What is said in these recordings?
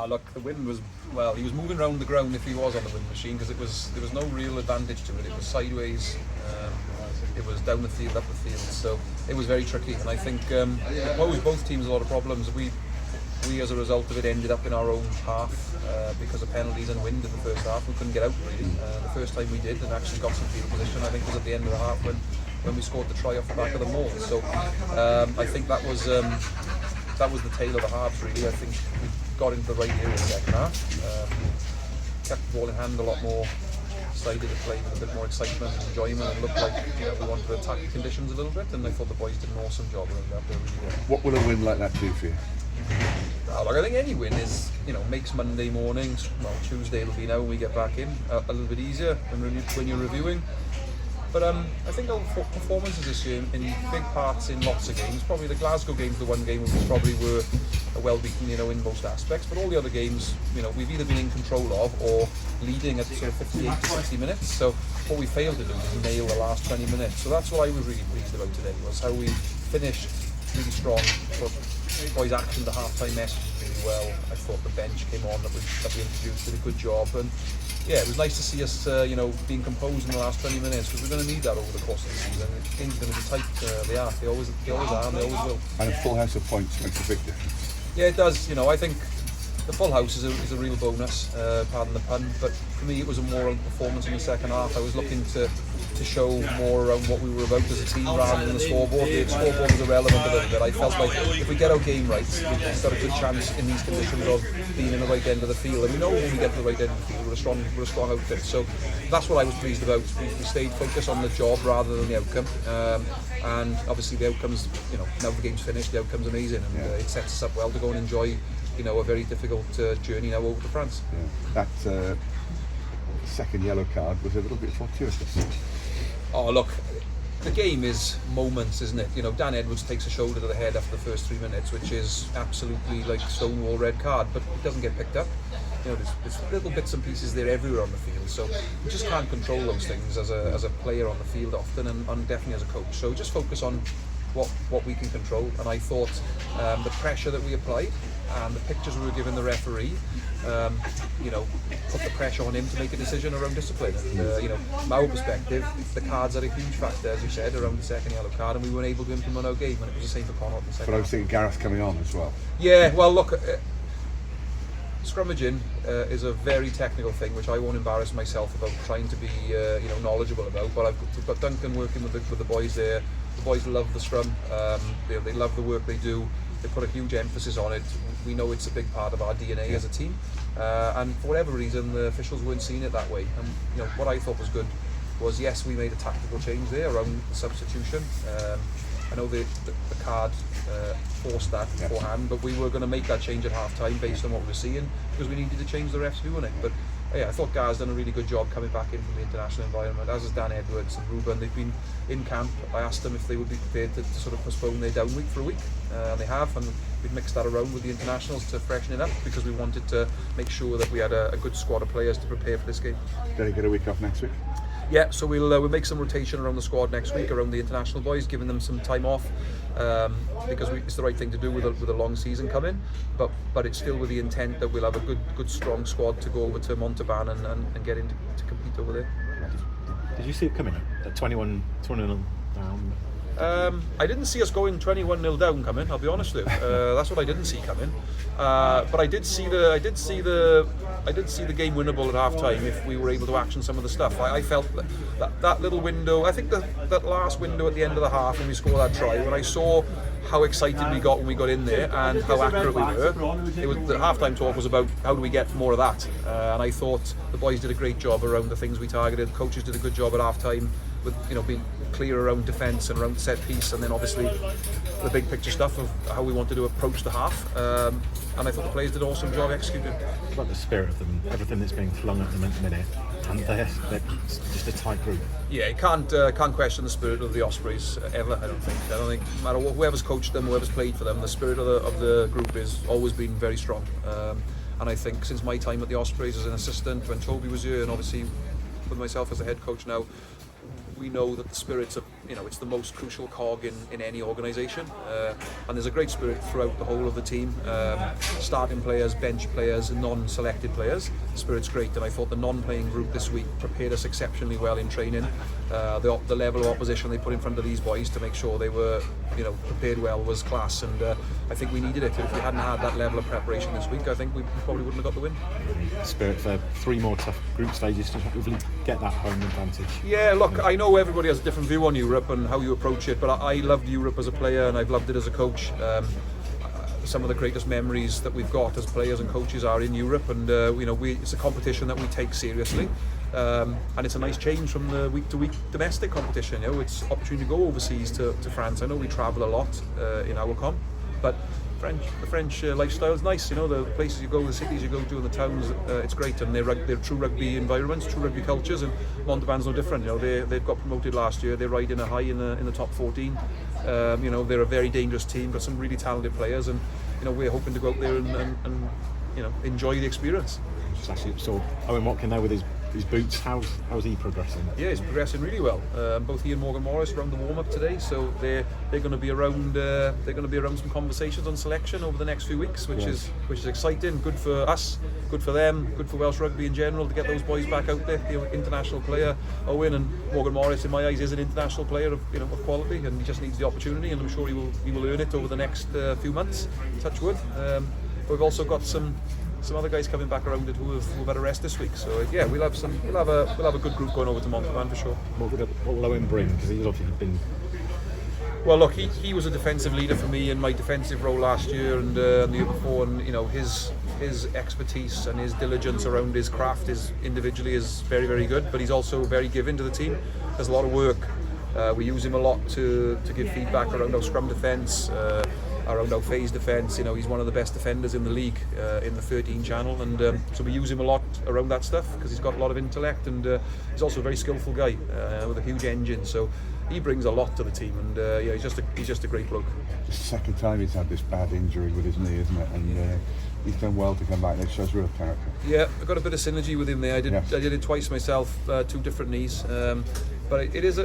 Look, the wind was, well, he was moving around the ground if he was on the wind machine, because there was no real advantage to it. It was sideways, it was down the field, up the field, so it was very tricky. And I think it posed both teams a lot of problems. We as a result of it ended up in our own half because of penalties and wind in the first half. We couldn't get out really. The first time we did and actually got some field position, I think, was at the end of the half when we scored the try off the back of the maul. So I think that was the tale of the halves really. I think we got into the right area in the second half. Kept the ball in hand a lot more, decided to play with a bit more excitement and enjoyment, and looked like we wanted to attack the conditions a little bit, and I thought the boys did an awesome job around that. Really. What will a win like that do for you? Look, I think any win is, makes Monday mornings, well, Tuesday it'll be now when we get back in, a little bit easier when you're reviewing. But I think our performances this year in big parts in lots of games, probably the Glasgow game's the one game we probably were well beaten, in most aspects, but all the other games, we've either been in control of or leading at sort of 58 to 60 minutes. So what we failed to do is nail the last 20 minutes. So that's what I was really pleased about today, was how we finished really strong. Boys actioned the half-time message really well. I thought the bench came on that we introduced, did a good job, and yeah, it was nice to see us, being composed in the last 20 minutes, because we're going to need that over the course of the season. Things are going to be tight. They always are, and they always will. And a full house of points makes a big difference. Yeah, it does. I think the full house is a real bonus, pardon the pun, but for me it was a moral performance in the second half. I was looking to show more around what we were about as a team rather than the scoreboard. The scoreboard was irrelevant a little bit. I felt like if we get our game right, we've got a good chance in these conditions of being in the right end of the field. And we know when we get to the right end of the field, we're a strong outfit. So that's what I was pleased about. We stayed focused on the job rather than the outcome. And obviously the outcome's, now the game's finished, the outcome's amazing, and it sets us up well to go and enjoy a very difficult journey now over to France. Yeah. That second yellow card was a little bit fortuitous. Oh, look, the game is moments, isn't it? Dan Edwards takes a shoulder to the head after the first 3 minutes, which is absolutely like stonewall red card, but it doesn't get picked up. There's little bits and pieces there everywhere on the field, so you just can't control those things as a player on the field often, and definitely as a coach. So just focus on what we can control, and I thought the pressure that we applied and the pictures we were giving the referee, put the pressure on him to make a decision around discipline. And, from our perspective, the cards are a huge factor, as you said, around the second yellow card, and we weren't able to implement our game, and it was the same for Connacht in the second. But I was thinking Gareth coming on as well. Yeah, well, look, scrummaging is a very technical thing, which I won't embarrass myself about trying to be, knowledgeable about. But I've got Duncan working with the boys there. The boys love the scrum. They love the work they do. They put a huge emphasis on it. We know it's a big part of our DNA as a team, and for whatever reason, the officials weren't seeing it that way. And what I thought was good was, yes, we made a tactical change there around the substitution. I know the card forced that beforehand, but we were going to make that change at half time based on what we were seeing, because we needed to change the refs doing it. But yeah, I thought Gar's done a really good job coming back in from the international environment, as has Dan Edwards and Ruben. They've been in camp. I asked them if they would be prepared to sort of postpone their down week for a week, and they have, and we've mixed that around with the internationals to freshen it up, because we wanted to make sure that we had a good squad of players to prepare for this game. Did they get a week off next week? Yeah, so we'll make some rotation around the squad next week, around the international boys, giving them some time off, because it's the right thing to do with a long season coming. But it's still with the intent that we'll have a good strong squad to go over to Montauban and get in to compete over there. Did you see it coming at 21 down? I didn't see us going 21-0 down coming, I'll be honest with you. That's what I didn't see coming. But I did see the game winnable at half time if we were able to action some of the stuff. I felt that little window, I think that last window at the end of the half when we scored that try, when I saw how excited we got when we got in there and how accurate we were, the half-time talk was about how do we get more of that. And I thought the boys did a great job around the things we targeted. The coaches did a good job at half-time with being clear around defence and around set piece, and then obviously the big picture stuff of how we wanted to approach the half. And I thought the players did an awesome job executing. It's like the spirit of them, everything that's being flung at them at the minute, and they're just a tight group. Yeah, you can't question the spirit of the Ospreys ever. I don't think no matter whoever's coached them, whoever's played for them, the spirit of the group has always been very strong. And I think since my time at the Ospreys as an assistant, when Toby was here, and obviously with myself as a head coach now, we know that the spirit's it's the most crucial cog in any organisation, and there's a great spirit throughout the whole of the team. Starting players, bench players, and non-selected players. The spirit's great, and I thought the non-playing group this week prepared us exceptionally well in training. The level of opposition they put in front of these boys to make sure they were, prepared well was class, and I think we needed it. If we hadn't had that level of preparation this week, I think we probably wouldn't have got the win. Spirit for 3 more tough group stages to hopefully get that home advantage. Yeah, look, I know everybody has a different view on Europe and how you approach it, but I loved Europe as a player and I've loved it as a coach. Some of the greatest memories that we've got as players and coaches are in Europe, and it's a competition that we take seriously. And it's a nice change from the week-to-week domestic competition. It's opportunity to go overseas to France. I know we travel a lot in our comp, but the French lifestyle is nice. The places you go, the cities you go to, and the towns, it's great, and they're true rugby environments, true rugby cultures, and Montauban's no different. They've got promoted last year. They're riding a high in the top 14. They're a very dangerous team, got some really talented players, and we're hoping to go out there and enjoy the experience. Actually, so Owen Watkin there with his boots, how's he progressing? Yeah, he's progressing really well. Both he and Morgan Morris around the warm-up today, so they're going to be around. They're going to be around some conversations on selection over the next few weeks, which is exciting. Good for us, good for them, good for Welsh rugby in general to get those boys back out there. International player Owen, and Morgan Morris, in my eyes, is an international player of quality, and he just needs the opportunity, and I'm sure he will earn it over the next few months. Touch wood. We've also got some other guys coming back around it who have had a rest this week. So yeah, we'll have a good group going over to Montauban for sure. What will Owen bring? Because he's obviously been. Well, look, he was a defensive leader for me in my defensive role last year and the year before, and his expertise and his diligence around his craft individually is very, very good. But he's also very giving to the team. There's a lot of work. We use him a lot to give feedback around our scrum defence, around our phase defence. He's one of the best defenders in the league in the 13 channel, and so we use him a lot around that stuff because he's got a lot of intellect, and he's also a very skillful guy with a huge engine. So he brings a lot to the team, and he's just a great bloke. It's the second time he's had this bad injury with his knee, isn't it? And he's done well to come back. That shows real character. Yeah, I got a bit of synergy with him there. I did it twice myself, 2 different knees. But it is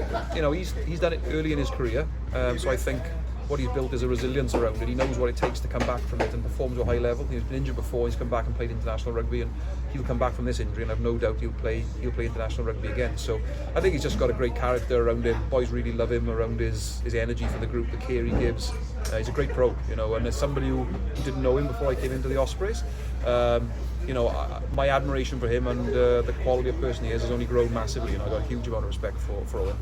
he's done it early in his career, so I think what he's built is a resilience around it. He knows what it takes to come back from it and perform to a high level. He's been injured before. He's come back and played international rugby, and he'll come back from this injury, and I've no doubt he'll play international rugby again. So I think he's just got a great character around him. Boys really love him around his energy for the group, the care he gives. He's a great pro, and as somebody who didn't know him before I came into the Ospreys, my admiration for him and the quality of person he is has only grown massively, and I've got a huge amount of respect for Owen.